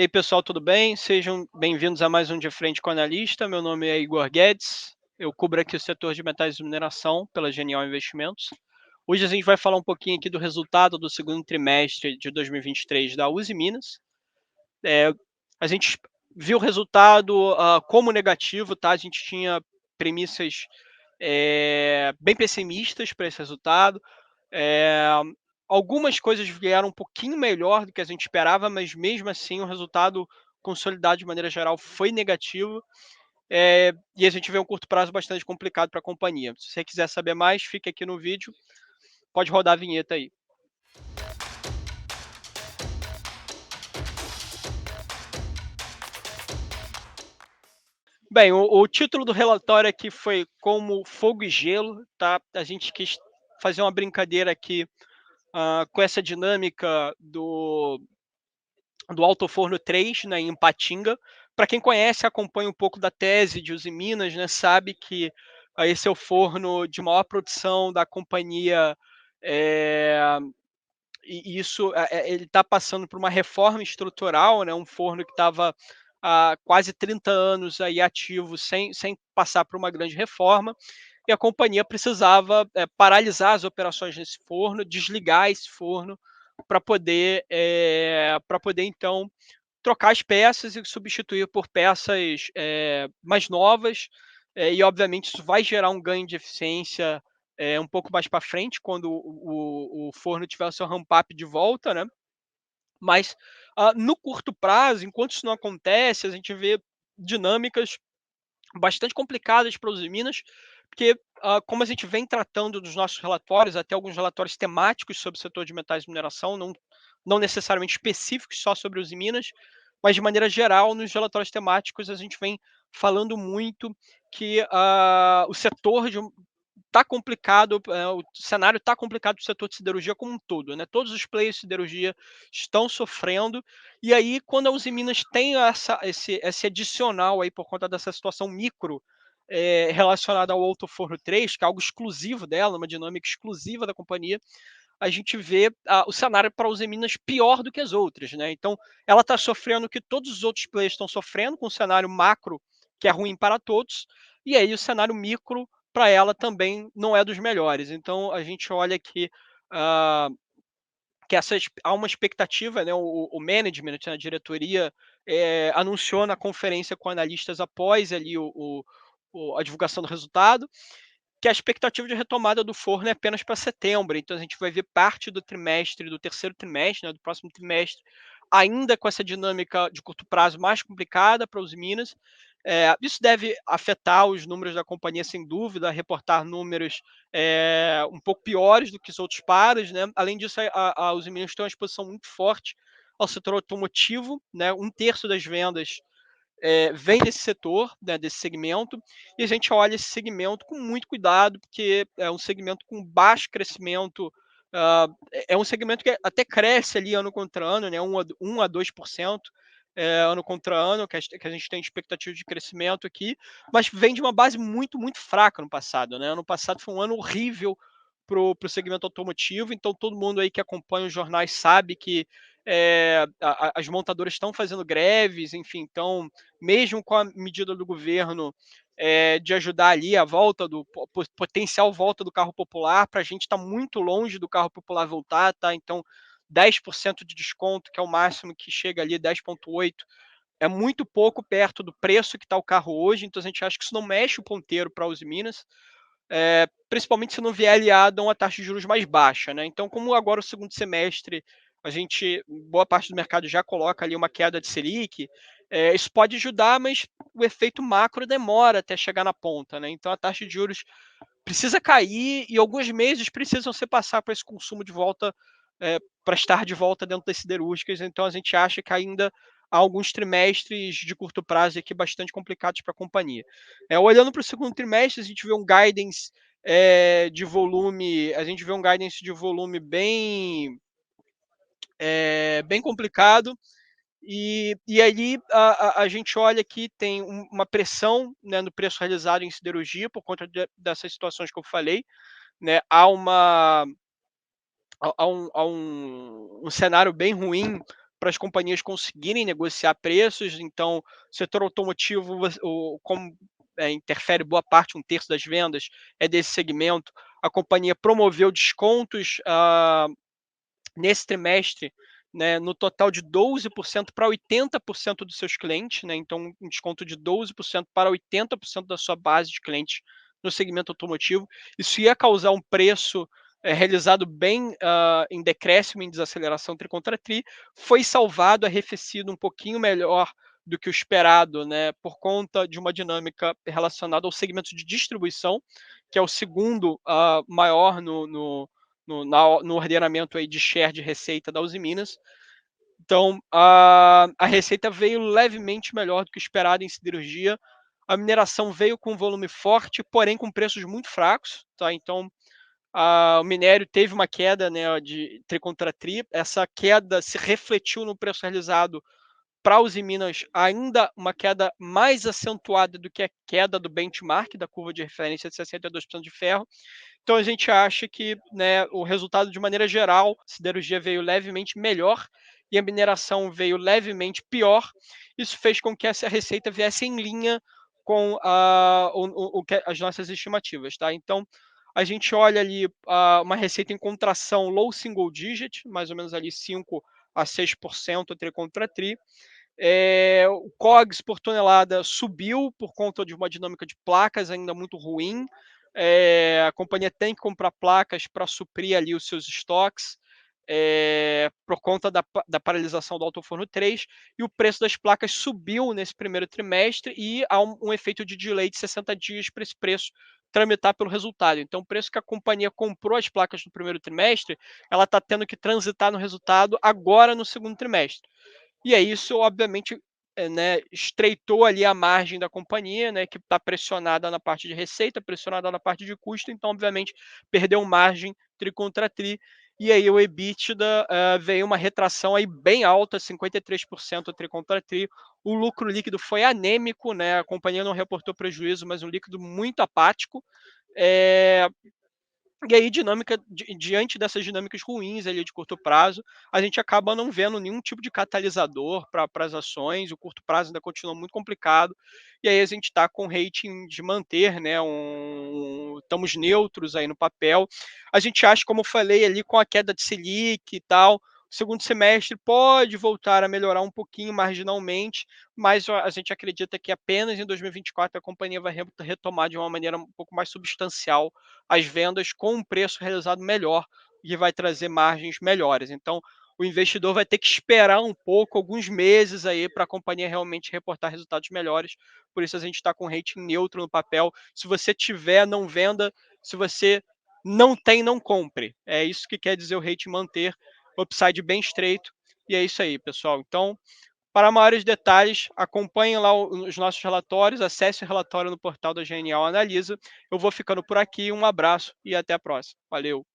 E aí, pessoal, tudo bem? Sejam bem-vindos a mais um De Frente com o Analista. Meu nome é Igor Guedes. Eu cubro aqui o setor de metais de mineração pela Genial Investimentos. Hoje a gente vai falar um pouquinho aqui do resultado do segundo trimestre de 2023 da Uzi Minas. A gente viu o resultado como negativo, tá? A gente tinha premissas bem pessimistas para esse resultado. É, Algumas coisas vieram um pouquinho melhor do que a gente esperava, mas mesmo assim o resultado consolidado de maneira geral foi negativo. E a gente vê um curto prazo bastante complicado para a companhia. Se você quiser saber mais, fica aqui no vídeo. Pode rodar a vinheta aí. Bem, o título do relatório aqui foi Como Fogo e Gelo, tá? A gente quis fazer uma brincadeira aqui com essa dinâmica do Alto Forno 3, né, em Ipatinga. Para quem conhece, acompanha um pouco da tese de Uzi Minas, né, sabe que esse é o forno de maior produção da companhia, é, e isso ele está passando por uma reforma estrutural, né, um forno que estava há quase 30 anos aí ativo sem passar por uma grande reforma, e a companhia precisava paralisar as operações nesse forno, desligar esse forno para poder então trocar as peças e substituir por peças mais novas, e obviamente isso vai gerar um ganho de eficiência um pouco mais para frente, quando o forno tiver o seu ramp-up de volta, né? Mas no curto prazo, enquanto isso não acontece, a gente vê dinâmicas bastante complicadas para os Minas, porque como a gente vem tratando dos nossos relatórios, até alguns relatórios temáticos sobre o setor de metais e mineração, não necessariamente específicos só sobre os Minas, mas de maneira geral, nos relatórios temáticos, a gente vem falando muito que o setor está complicado, o cenário está complicado para o setor de siderurgia como um todo, né? Todos os players de siderurgia estão sofrendo, e aí quando a Uzi Minas tem esse adicional aí por conta dessa situação micro relacionada ao Alto Forno 3, que é algo exclusivo dela, uma dinâmica exclusiva da companhia, a gente vê o cenário para a Uzi Minas pior do que as outras, né? Então, ela está sofrendo o que todos os outros players estão sofrendo, com um cenário macro que é ruim para todos, e aí o cenário micro para ela também não é dos melhores. Então, a gente olha uh, que há uma expectativa, né? O management, né, a diretoria, anunciou na conferência com analistas após ali a divulgação do resultado, que a expectativa de retomada do forno é apenas para setembro. Então a gente vai ver parte do trimestre, do terceiro trimestre, né, do próximo trimestre, ainda com essa dinâmica de curto prazo mais complicada para os Minas. Isso deve afetar os números da companhia, sem dúvida, reportar números um pouco piores do que os outros pares, né? Além disso, a Uzi Minas tem uma exposição muito forte ao setor automotivo, né? Um terço das vendas vem desse setor, né, desse segmento, e a gente olha esse segmento com muito cuidado, porque é um segmento com baixo crescimento, é um segmento que até cresce ali ano contra ano, né, 1 a 2% ano contra ano, que a gente tem expectativa de crescimento aqui, mas vem de uma base muito, muito fraca no passado. Né? Ano passado foi um ano horrível para o segmento automotivo, então todo mundo aí que acompanha os jornais sabe que as montadoras estão fazendo greves, enfim, então mesmo com a medida do governo de ajudar ali a volta do potencial volta do carro popular, para a gente está muito longe do carro popular voltar, tá? Então 10% de desconto, que é o máximo que chega ali, 10,8%, é muito pouco perto do preço que está o carro hoje, então a gente acha que isso não mexe o ponteiro para os Minas, principalmente se não vier aliado a uma taxa de juros mais baixa. Né? Então, como agora o segundo semestre, boa parte do mercado já coloca ali uma queda de Selic, isso pode ajudar, mas o efeito macro demora até chegar na ponta. Né? Então, a taxa de juros precisa cair e alguns meses precisam se passar para esse consumo de volta, para estar de volta dentro das siderúrgicas. Então, a gente acha que ainda há alguns trimestres de curto prazo aqui bastante complicados para a companhia. Olhando para o segundo trimestre, a gente vê um guidance de volume, a gente vê um guidance de volume bem complicado. E ali a gente olha que tem uma pressão, né, no preço realizado em siderurgia por conta dessas situações que eu falei. Né? Há um cenário bem ruim para as companhias conseguirem negociar preços. Então, o setor automotivo, como interfere boa parte, um terço das vendas é desse segmento, a companhia promoveu descontos nesse trimestre, né, no total de 12% para 80% dos seus clientes, né, então um desconto de 12% para 80% da sua base de clientes no segmento automotivo. Isso ia causar um preço realizado bem em decréscimo, em desaceleração tri contra tri, foi salvado, arrefecido um pouquinho melhor do que o esperado, né, por conta de uma dinâmica relacionada ao segmento de distribuição, que é o segundo maior no ordenamento aí de share de receita da Uzi Minas. Então, a receita veio levemente melhor do que o esperado em siderurgia. A mineração veio com volume forte, porém com preços muito fracos, tá? Então, o minério teve uma queda, né, de tri contra tri. Essa queda se refletiu no preço realizado para a Uzi Minas, ainda uma queda mais acentuada do que a queda do benchmark, da curva de referência de 62% de ferro. Então a gente acha que, né, o resultado de maneira geral, a siderurgia veio levemente melhor e a mineração veio levemente pior. Isso fez com que essa receita viesse em linha com as nossas estimativas, tá? Então a gente olha ali uma receita em contração low single digit, mais ou menos ali 5 a 6% tri contra tri. O COGS por tonelada subiu por conta de uma dinâmica de placas ainda muito ruim. A companhia tem que comprar placas para suprir ali os seus estoques, por conta da paralisação do Alto Forno 3, e o preço das placas subiu nesse primeiro trimestre e há um efeito de delay de 60 dias para esse preço tramitar pelo resultado. Então, o preço que a companhia comprou as placas no primeiro trimestre, ela está tendo que transitar no resultado agora no segundo trimestre. E aí isso, obviamente, né, estreitou ali a margem da companhia, né, que está pressionada na parte de receita, pressionada na parte de custo, então, obviamente, perdeu margem tri contra tri. E aí o EBITDA veio uma retração aí bem alta, 53% tri contra tri. O lucro líquido foi anêmico, né, a companhia não reportou prejuízo, mas um líquido muito apático. É, e aí, diante dessas dinâmicas ruins ali de curto prazo, a gente acaba não vendo nenhum tipo de catalisador para as ações, o curto prazo ainda continua muito complicado, e aí a gente está com rating de manter, né, estamos neutros aí no papel. A gente acha, como eu falei ali, com a queda de Selic e tal, o segundo semestre pode voltar a melhorar um pouquinho marginalmente, mas a gente acredita que apenas em 2024 a companhia vai retomar de uma maneira um pouco mais substancial as vendas com um preço realizado melhor, e vai trazer margens melhores. Então, o investidor vai ter que esperar um pouco, alguns meses aí, para a companhia realmente reportar resultados melhores. Por isso a gente está com rating neutro no papel. Se você tiver, não venda. Se você não tem, não compre. É isso que quer dizer o rating manter, upside bem estreito. E é isso aí, pessoal. Então, para maiores detalhes, acompanhem lá os nossos relatórios, acesse o relatório no portal da Genial Analisa. Eu vou ficando por aqui, um abraço e até a próxima. Valeu!